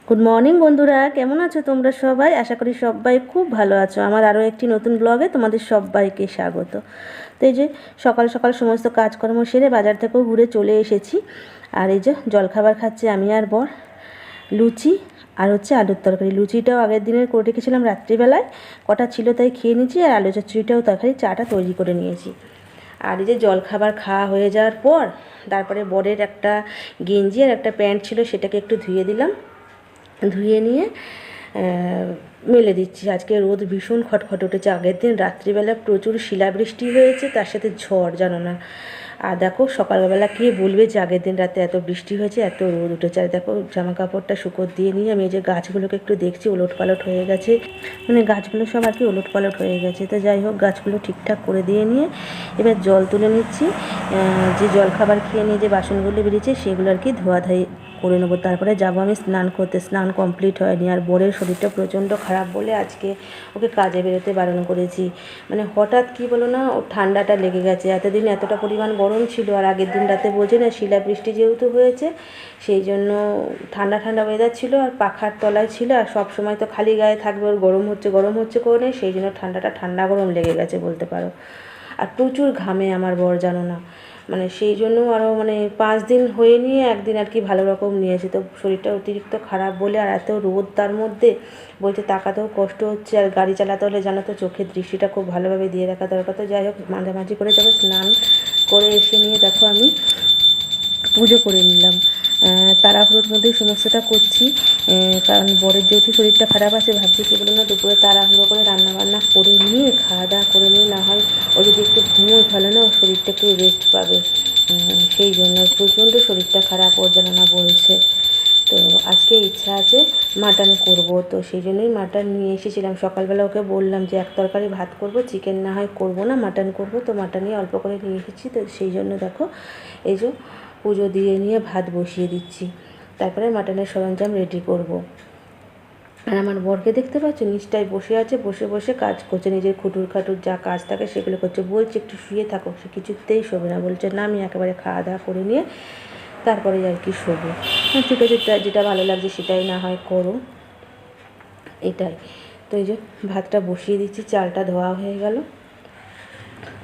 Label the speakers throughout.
Speaker 1: Good morning বন্ধুরা, কেমন আছো তোমরা সবাই? আশা করি সবাই খুব ভালো আছো। আমার আরও একটি নতুন ব্লগে তোমাদের সবাইকে স্বাগত। তো এই যে সকাল সকাল সমস্ত কাজকর্ম সেরে বাজার থেকেও ঘুরে চলে এসেছি। আর এই যে জলখাবার খাচ্ছি আমি আর বর, লুচি আর হচ্ছে আলুর তরকারি। লুচিটাও আগের দিনের করে রেখেছিলাম রাত্রিবেলায়, কটা ছিল তাই খেয়ে নিয়েছি। আর আলু চচ্চড়িটাও তরকারি চাটা তৈরি করে নিয়েছি। আর এই যে জলখাবার খাওয়া হয়ে যাওয়ার পর তারপরে বরের একটা গেঞ্জি আর একটা প্যান্ট ছিল, সেটাকে একটু ধুয়ে দিলাম। ধুয়ে নিয়ে মেলে দিচ্ছি। আজকে রোদ ভীষণ খটখট উঠেছে। আগের দিন রাত্রিবেলা প্রচুর শিলাবৃষ্টি হয়েছে, তার সাথে ঝড়, জানো না। আর দেখো সকালবেলা কে বলবে যে আগের দিন রাতে এত বৃষ্টি হয়েছে, এত রোদ উঠেছে। আর দেখো জামা কাপড়টা শুকো দিয়ে নিয়ে আমি এই যে গাছগুলোকে একটু দেখছি, ওলট পালট হয়ে গেছে, মানে গাছগুলো সব আর কি ওলট পালট হয়ে গেছে। তো যাই হোক, গাছগুলো ঠিকঠাক করে দিয়ে নিয়ে এবার জল তুলে নিচ্ছি। যে জলখাবার খেয়ে নিয়ে যে বাসনগুলো বেরিয়েছে সেগুলো আর কি ধোয়াধাই করে নেবো। তারপরে যাবো আমি স্নান করতে। স্নান কমপ্লিট হয়নি, আর বোরের শরীরটা প্রচণ্ড খারাপ বলে আজকে ওকে কাজে বেরোতে বারণ করেছি। মানে হঠাৎ কি বলো না, ও ঠান্ডাটা লেগে গেছে। এতদিন এতটা পরিমাণ গরম ছিল, আর আগের দিন রাতে বোঝে না, শিলাবৃষ্টি যেহেতু হয়েছে সেই জন্য ঠান্ডা ঠান্ডা ওয়েদার ছিল, আর পাখার তলায় ছিল, আর সব সময় তো খালি গায়ে থাকবে, ওর গরম হচ্ছে করে নেই, সেই জন্য ঠান্ডাটা ঠান্ডা গরম লেগে গেছে বলতে পারো। আর প্রচুর ঘামে আমার বর, জানো না। মানে সেই জন্য আরও মানে 5 দিন হয়ে নিয়ে একদিন আর কি ভালো রকম নিয়েছে। তো শরীরটা অতিরিক্ত খারাপ বলে, আর এত রোদ তার মধ্যে, বলছে তাকাতেও কষ্ট হচ্ছে। আর গাড়ি চালাতে হলে জানো তো, চোখের দৃষ্টিটা খুব ভালোভাবে দিয়ে রাখা দরকার। তো যাই হোক, মাঝামাঝি করে যাবো। স্নান করে এসে নিয়ে দেখো আমি পুজো করে নিলাম। তাড়াহুড়োর মধ্যেই সমস্তটা করছি, কারণ বরের যেহেতু শরীরটা খারাপ আছে, ভাবছি কী বলো না, দুপুরে তাড়াহুড়ো করে রান্নাবান্না করে নিয়ে খাওয়া দাওয়া করে নিয়ে, না হয় ও যদি একটু ঘুমোয় ভালো না, ওর শরীরটা একটু রেস্ট পাবে। সেই জন্য প্রচণ্ড শরীরটা খারাপ ওর, যেন না বলছে। তো আজকে ইচ্ছা আছে মাটন করব, তো সেই জন্যই মাটন নিয়ে এসেছিলাম। সকালবেলা ওকে বললাম যে এক তরকারি ভাত করব, চিকেন না হয় করবো না, মাটন করব। তো মাটনই অল্প করে নিয়ে এসেছি। তো সেই জন্য দেখো এই যে পুজো দিয়ে নিয়ে ভাত বসিয়ে দিচ্ছি, তারপরে মাটনের সরঞ্জাম রেডি করব। আর আমার বরকে দেখতে পাচ্ছ, নিচটায় বসে আছে, বসে বসে কাজ করছে, নিজের খুঁটুর খাটুর যা কাজ থাকে সেগুলো করছে। বলছে একটু শুয়ে থাকো, সে কিছুতেই শোবে না, বলছে না আমি একেবারে খাওয়া দাওয়া করে নিয়ে তারপরে আর কি শোবো। ঠিক আছে, যেটা ভালো লাগছে সেটাই না হয় করো, এটাই। তো এই যে ভাতটা বসিয়ে দিচ্ছি, চালটা ধোয়া হয়ে গেল।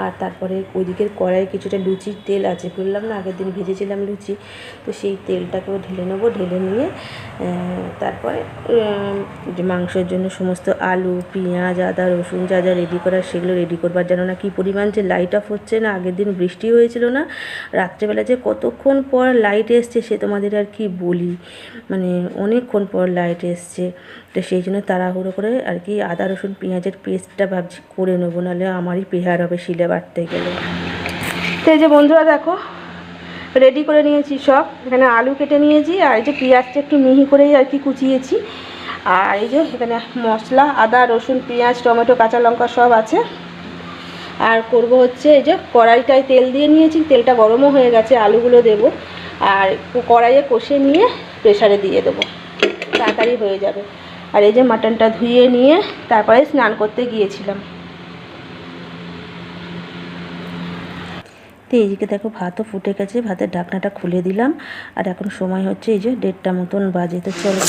Speaker 1: আর তারপরে ওইদিকের কড়াইয়ে কিছুটা লুচির তেল আছে, বললাম না আগের দিন ভেজেছিলাম লুচি, তো সেই তেলটাকেও ঢেলে নেবো। ঢেলে নিয়ে তারপরে মাংসের জন্য সমস্ত আলু, পেঁয়াজ, আদা, রসুন যা যা রেডি করার সেগুলো রেডি করবার। জানো না কী পরিমাণ যে লাইট অফ হচ্ছে না, আগের দিন বৃষ্টি হয়েছিল না, রাত্রেবেলা যে কতক্ষণ পর লাইট এসছে সে তোমাদের আর কি বলি, মানে অনেকক্ষণ পর লাইট এসছে। তো সেই জন্য তাড়াহুড়ো করে আর কি আদা রসুন পেঁয়াজের পেস্টটা ভাবছি করে নেবো, নাহলে আমারই পেহার হবে শিলে বাটতে গেলে। তো এই যে বন্ধুরা দেখো রেডি করে নিয়েছি সব। এখানে আলু কেটে নিয়েছি, আর এই যে পেঁয়াজটা একটু মিহি করেই আর কি কুচিয়েছি। আর এই যে এখানে মশলা, আদা রসুন পেঁয়াজ টমেটো কাঁচা লঙ্কা সব আছে। আর করব হচ্ছে এই যে কড়াইটায় তেল দিয়ে নিয়েছি, তেলটা গরমও হয়ে গেছে, আলুগুলো দেবো, আর কড়াইয়ে কষে নিয়ে প্রেসারে দিয়ে দেবো, তাড়াতাড়ি হয়ে যাবে। আর এই যে মাটনটা ধুয়ে নিয়ে তারপরে স্নান করতে গিয়েছিলাম। তো এইদিকে দেখো ভাতও ফুটে গেছে, ভাতের ঢাকনাটা খুলে দিলাম। আর এখন সময় হচ্ছে এই যে 1:30 মতন বাজে। তো চলো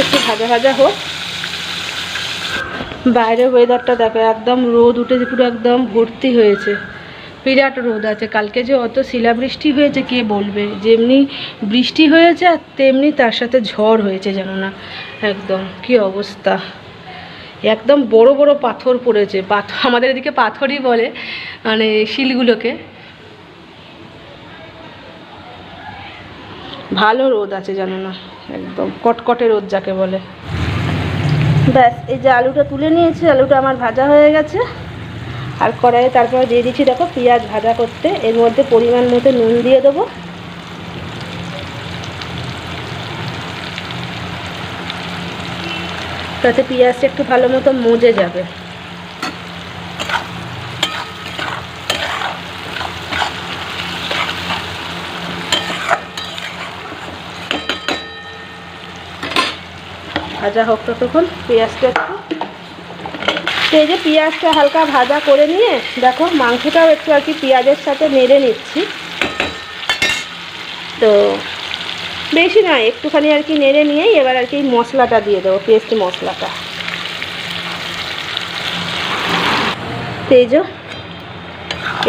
Speaker 1: একটু ভাজা ভাজা হোক। বাইরের ওয়েদারটা দেখো, একদম রোদ উঠেছে, পুরো একদম ভর্তি হয়েছে, বিরাট রোদ আছে। কালকে যে অত শিলাবৃষ্টি হয়েছে কে বলবে, যেমনি বৃষ্টি হয়েছে আর তেমনি তার সাথে ঝড় হয়েছে, জানো না। একদম কি অবস্থা, একদম বড় বড় পাথর পড়েছে। পাথর আমাদের এদিকে পাথরই বলে, মানে শিলগুলোকে। ভালো রোদ আছে, জানো না, একদম কটকটে রোদ যাকে বলে। ব্যাস এই যে আলুটা তুলে নিয়েছি, আলুটা আমার ভাজা হয়ে গেছে। আর কড়াইয়ে তারপরে দিয়ে দিচ্ছি দেখো পেঁয়াজ ভাজা করতে। এর মধ্যে পরিমাণ মতো নুন দিয়ে দেবো, তাতে পেঁয়াজটা একটু ভালো মতো মজে যাবে। ভাজা হোক ততক্ষণ, পেঁয়াজটা একটু তো এই যে পেঁয়াজটা হালকা ভাজা করে নিয়ে দেখো মাংসটাও একটু আর কি পেঁয়াজের সাথে নেড়ে নিচ্ছি। তো বেশি নয়, একটুখানি আর কি নেড়ে নিয়েই এবার আর কি মশলাটা দিয়ে দেবো, পেস্ট মশলাটা। তো এই যে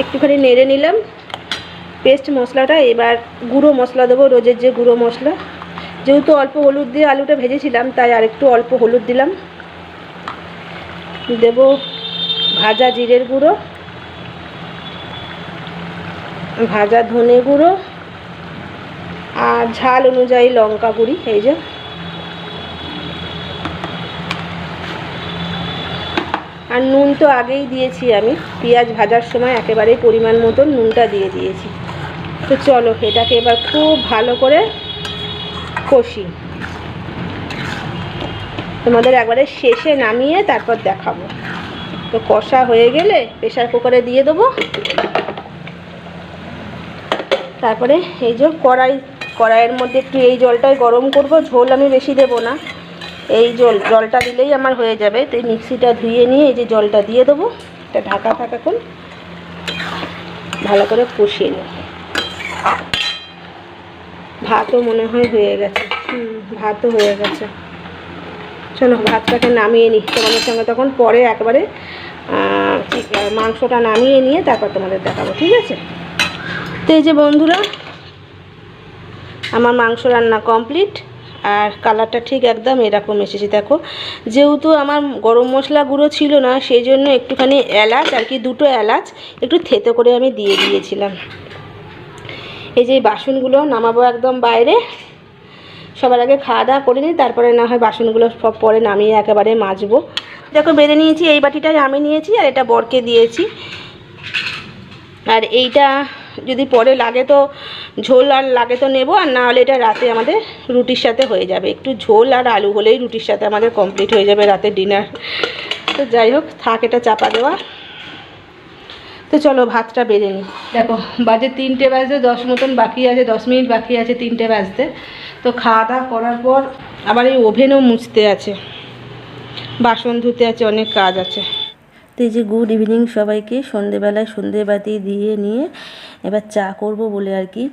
Speaker 1: একটুখানি নেড়ে নিলাম পেস্ট মশলাটা। এবার গুঁড়ো মশলা দেবো, রোজের যে গুঁড়ো মশলা। যেহেতু অল্প হলুদ দিয়ে আলুটা ভেজেছিলাম তাই আর একটু অল্প হলুদ দিলাম। দেব ভাজা জিরের গুঁড়ো, ভাজা ধনে গুঁড়ো, আর ঝাল অনুযায়ী লঙ্কা গুঁড়ি। এই যে আর নুন তো আগেই দিয়েছি আমি, পেঁয়াজ ভাজার সময় একেবারেই পরিমাণ মতন নুনটা দিয়ে দিয়েছি। তো চলো এটাকে এবার খুব ভালো করে কষি, তোমাদের একবারে শেষে নামিয়ে তারপর দেখাবো। তো কষা হয়ে গেলে প্রেসার কুকারে দিয়ে দেবো। তারপরে এই যে কড়াইয়ের মধ্যে একটু এই জলটাই গরম করব, ঝোল আমি বেশি দেব না, এই জলটা দিলেই আমার হয়ে যাবে। তো এই মিক্সিটা ধুয়ে নিয়ে এই যে জলটা দিয়ে দেবো। এটা ঢাকা থাকুন, ভালো করে কষিয়ে নিই। ভাতও মনে হয় হয়ে গেছে, ভাতও হয়ে গেছে। চলো ভাতটাকে নামিয়ে নিই, তোমাদের সঙ্গে তখন পরে একবারে মাংসটা নামিয়ে নিয়ে তারপর তোমাদের দেখাবো, ঠিক আছে? তো এই যে বন্ধুরা আমার মাংস রান্না কমপ্লিট, আর কালারটা ঠিক একদম এরকম এসেছে দেখো। যেহেতু আমার গরম মশলা গুঁড়ো ছিল না সেই জন্য একটুখানি এলাচ আর কি, দুটো এলাচ একটু থেতো করে আমি দিয়ে দিয়েছিলাম। এই যে বাসনগুলো নামাবো একদম বাইরে, সবার আগে খাওয়া দাওয়া করে নিই, তারপরে না হয় বাসনগুলো সব পরে নামিয়ে একেবারে মাজবো। দেখো বেড়ে নিয়েছি, এই বাটিটাই আমি নিয়েছি আর এটা বরকে দিয়েছি। আর এইটা যদি পরে লাগে তো ঝোল আর লাগে তো নেব, আর না হলে এটা রাতে আমাদের রুটির সাথে হয়ে যাবে। একটু ঝোল আর আলু হলেই রুটির সাথে আমাদের কমপ্লিট হয়ে যাবে রাতের ডিনার। তো যাই হোক থাক, এটা চাপা দেওয়া। তো চলো ভাতটা বেড়ে নিই। দেখো বাজে 3টে বাজতে 10 মতন বাকি আছে, 10 মিনিট বাকি আছে 3টে বাজতে। তো খাওয়া দাওয়া করার পর আবার এই ওভেনও মুছতে আছে, বাসন ধুতে আছে, অনেক কাজ আছে। তো এই যে গুড ইভিনিং সবাইকে, সন্ধেবেলায় সন্ধেবাতি দিয়ে নিয়ে এবার চা করব বলে আর কি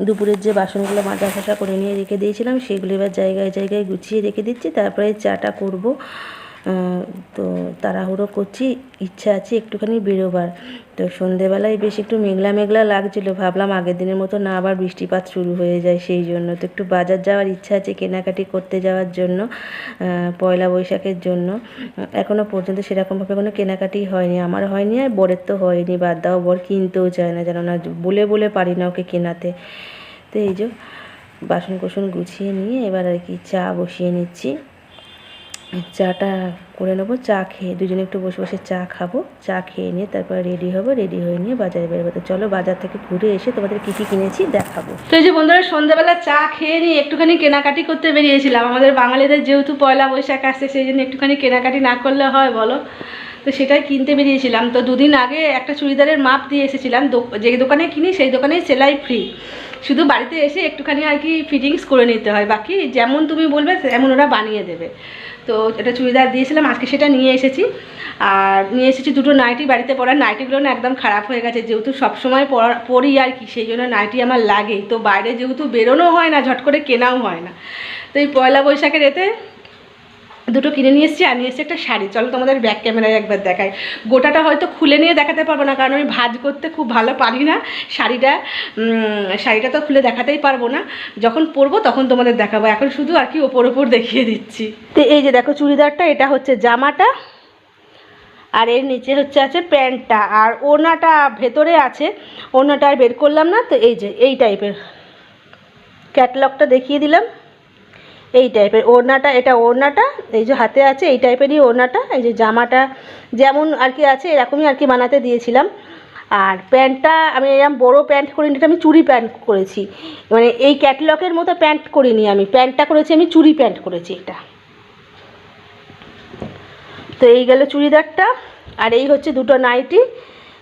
Speaker 1: দুপুরের যে বাসনগুলো মাজা ঘষা করে নিয়ে রেখে দিয়েছিলাম সেগুলো এবার জায়গায় জায়গায় গুছিয়ে রেখে দিচ্ছি, তারপরে চাটা করব। তো তাড়াহুড়ো করছি, ইচ্ছা আছে একটুখানি বেরোবার। তো সন্ধেবেলায় বেশ একটু মেঘলা মেঘলা লাগছিলো, ভাবলাম আগের দিনের মতো না আবার বৃষ্টিপাত শুরু হয়ে যায়, সেই জন্য তো একটু বাজার যাওয়ার ইচ্ছা আছে, কেনাকাটি করতে যাওয়ার জন্য, পয়লা বৈশাখের জন্য। এখনও পর্যন্ত সেরকমভাবে কোনো কেনাকাটি হয়নি, আমার হয়নি আর বরের তো হয়নি, বাদ দাও, বর কিনতেও চায় না, জানো না, বলে বলে পারি না ওকে কেনাতে। তো এই যে বাসন কোসন গুছিয়ে নিয়ে এবার আর কি চা বসিয়ে নিচ্ছি, চাটা করে নেবো। চা খেয়ে দুজনে একটু বসে বসে চা খাবো, চা খেয়ে নিয়ে তারপর রেডি হবো, রেডি হয়ে নিয়ে বাজারে বেরোবো। তো চলো বাজার থেকে ঘুরে এসে তোমাদের কী কী কিনেছি দেখাবো। তো এই যে বন্ধুরা সন্ধ্যাবেলা চা খেয়ে নিয়ে একটুখানি কেনাকাটি করতে বেরিয়েছিলাম। আমাদের বাঙালিদের যেহেতু পয়লা বৈশাখ আসছে সেই জন্য একটুখানি কেনাকাটি না করলে হয় বলো, তো সেটাই কিনতে বেরিয়েছিলাম। তো দুদিন আগে একটা চুড়িদারের মাপ দিয়ে এসেছিলাম, যে দোকানে কিনি সেই দোকানেই সেলাই ফ্রি, শুধু বাড়িতে এসে একটুখানি আর কি ফিটিংস করে নিতে হয়, বাকি যেমন তুমি বলবে তেমন ওরা বানিয়ে দেবে। তো এটা চুড়িদার দিয়েছিলাম, আজকে সেটা নিয়ে এসেছি। আর নিয়ে এসেছি দুটো নাইটি, বাড়িতে পরার নাইটিগুলো না একদম খারাপ হয়ে গেছে, যেহেতু সবসময় পরি আর কি, সেই জন্য নাইটি আমার লাগেই। তো বাইরে যেহেতু বেরোনো হয় না, ঝট করে কেনাও হয় না, তো এই পয়লা বৈশাখের এতে দুটো কিনে নিয়ে এসেছি। আর নিয়ে এসেছি একটা শাড়ি, চলো তোমাদের ব্যাক ক্যামেরায় একবার দেখাই। গোটাটা হয়তো খুলে নিয়ে দেখাতে পারবো না, কারণ আমি ভাঁজ করতে খুব ভালো পারি না। শাড়িটা তো খুলে দেখাতেই পারবো না, যখন পরবো তখন তোমাদের দেখাবো। এখন শুধু আর কি ওপর ওপর দেখিয়ে দিচ্ছি। তো এই যে দেখো চুড়িদারটা, এটা হচ্ছে জামাটা, আর এর নিচে হচ্ছে আছে প্যান্টটা, আর ওড়নাটা ভেতরে আছে, ওড়নাটা আর বের করলাম না। তো এই যে এই টাইপের ক্যাটালগটা দেখিয়ে দিলাম, এই টাইপের ওড়নাটা, এটা ওড়নাটা এই যে হাতে আছে এই টাইপেরই ওড়নাটা। এই যে জামাটা যেমন আর কি আছে এরকমই আর কি বানাতে দিয়েছিলাম। আর প্যান্টটা আমি এরকম বড়ো প্যান্ট করিনি, এটা আমি চুড়ি প্যান্ট করেছি, মানে এই ক্যাটালগের মতো প্যান্ট করিনি আমি, প্যান্টটা করেছি আমি চুড়ি প্যান্ট করেছি এটা। তো এই গেল চুড়িদারটা, আর এই হচ্ছে দুটো নাইটি।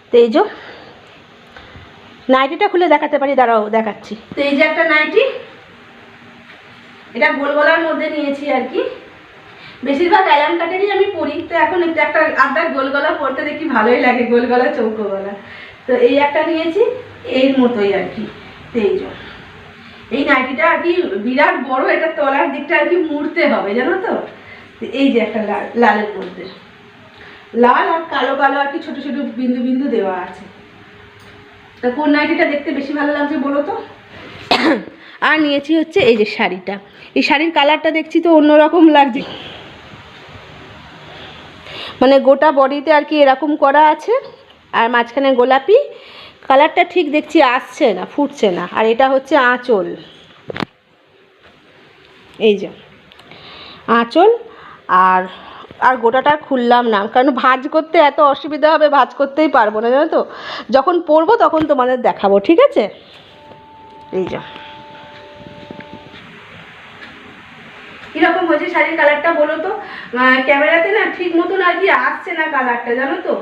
Speaker 1: তো এই যে নাইটিটা খুলে দেখাতে পারি, দাঁড়াও দেখাচ্ছি। তো এই যে একটা নাইটি, এটা গোল গলার মধ্যে নিয়েছি আর কি, বেশিরভাগ অ্যালাম কাটেরই আমি পরি, তো এখন একটু একটা আদার গোল গলা পরতে দেখি ভালোই লাগে, গোল গলা চৌকো গলা। তো এই একটা নিয়েছি এর মতোই আর কি। তো এই নাইটিটা আর কি বিরাট বড়, এটা তলার দিকটা আর কি মুড়তে হবে জানো তো। এই যে একটা লালের মধ্যে লাল আর কালো কালো আর কি ছোট ছোট বিন্দু বিন্দু দেওয়া আছে। তা কোন নাইটিটা দেখতে বেশি ভালো লাগছে বলো তো। আর নিয়েছি হচ্ছে এই যে শাড়িটা, এই শাড়ির কালারটা দেখছি তো অন্যরকম লাগছে, মানে গোটা বডিতে আর কি এরকম করা আছে আর মাঝখানে গোলাপি কালারটা ঠিক দেখছি আসছে না, ফুটছে না। আর এটা হচ্ছে আঁচল, এই যে আঁচল। আর আর গোটাটা খুললাম না, কারণ ভাঁজ করতে এত অসুবিধা হবে, ভাঁজ করতেই পারবো না জানো তো। যখন পরবো তখন তোমাদের দেখাবো, ঠিক আছে। এই যে কীরকম হয়েছে শাড়ির কালারটা বলো তো। ক্যামেরাতে না ঠিক মতন আর কি আসছে না কালারটা জানো তো,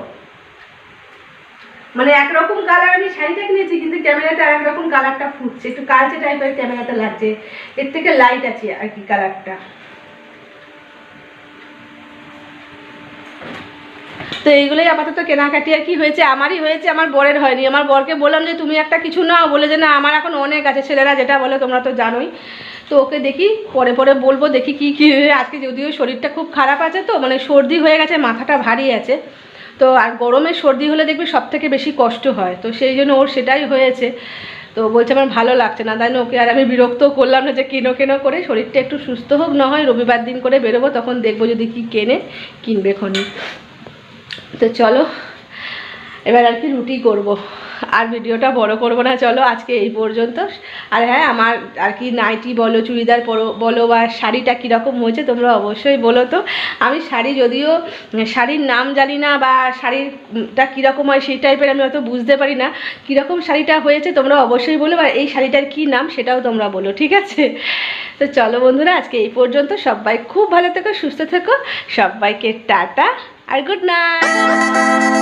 Speaker 1: মানে একরকম কালার আমি শাড়িটা কিনেছি কিন্তু ক্যামেরাতে আর একরকম কালারটা ফুটছে, একটু কালচে টাইপের ক্যামেরাতে লাগছে, এর থেকে লাইট আছে আর কি কালারটা। তো এইগুলোই আপাতত কেনাকাটি আর কি হয়েছে, আমারই হয়েছে, আমার বরের হয়নি। আমার বরকে বললাম যে তুমি একটা কিছু নাও, বলে যে না আমার এখন অনেক আছে, ছেলেরা যেটা বলে তোমরা তো জানোই। তো ওকে দেখি পরে পরে বলবো, দেখি কি কি। আজকে যদিও শরীরটা খুব খারাপ আছে, তো মানে সর্দি হয়ে গেছে, মাথাটা ভারী আছে। তো আর গরমে সর্দি হলে দেখবি সব থেকে বেশি কষ্ট হয়, তো সেই জন্য ওর সেটাই হয়েছে। তো বলছে আমার ভালো লাগছে না, তাই না ওকে আর আমি বিরক্ত করলাম না যে কেনো কেনো করে, শরীরটা একটু সুস্থ হোক, না হয় রবিবার দিন করে বেরোবো, তখন দেখবো যদি কি কিনবে খনি। তো চলো এবার আর কি রুটি করব, আর ভিডিওটা বড় করব না, চলো আজকে এই পর্যন্ত। আর হ্যাঁ, আমার আর কি নাইটি বলো, চুড়িদার বলো বা শাড়িটা কীরকম হয়েছে তোমরা অবশ্যই বলো তো। আমি শাড়ি যদিও শাড়ির নাম জানি না বা শাড়িটা কীরকম হয় সেই টাইপের আমি অত বুঝতে পারি না, কীরকম শাড়িটা হয়েছে তোমরা অবশ্যই বলো, আর এই শাড়িটার কী নাম সেটাও তোমরা বলো, ঠিক আছে। তো চলো বন্ধুরা আজকে এই পর্যন্ত, সবাই খুব ভালো থেকো, সুস্থ থেকো, সবাইকে টাটা আর গুড নাইট।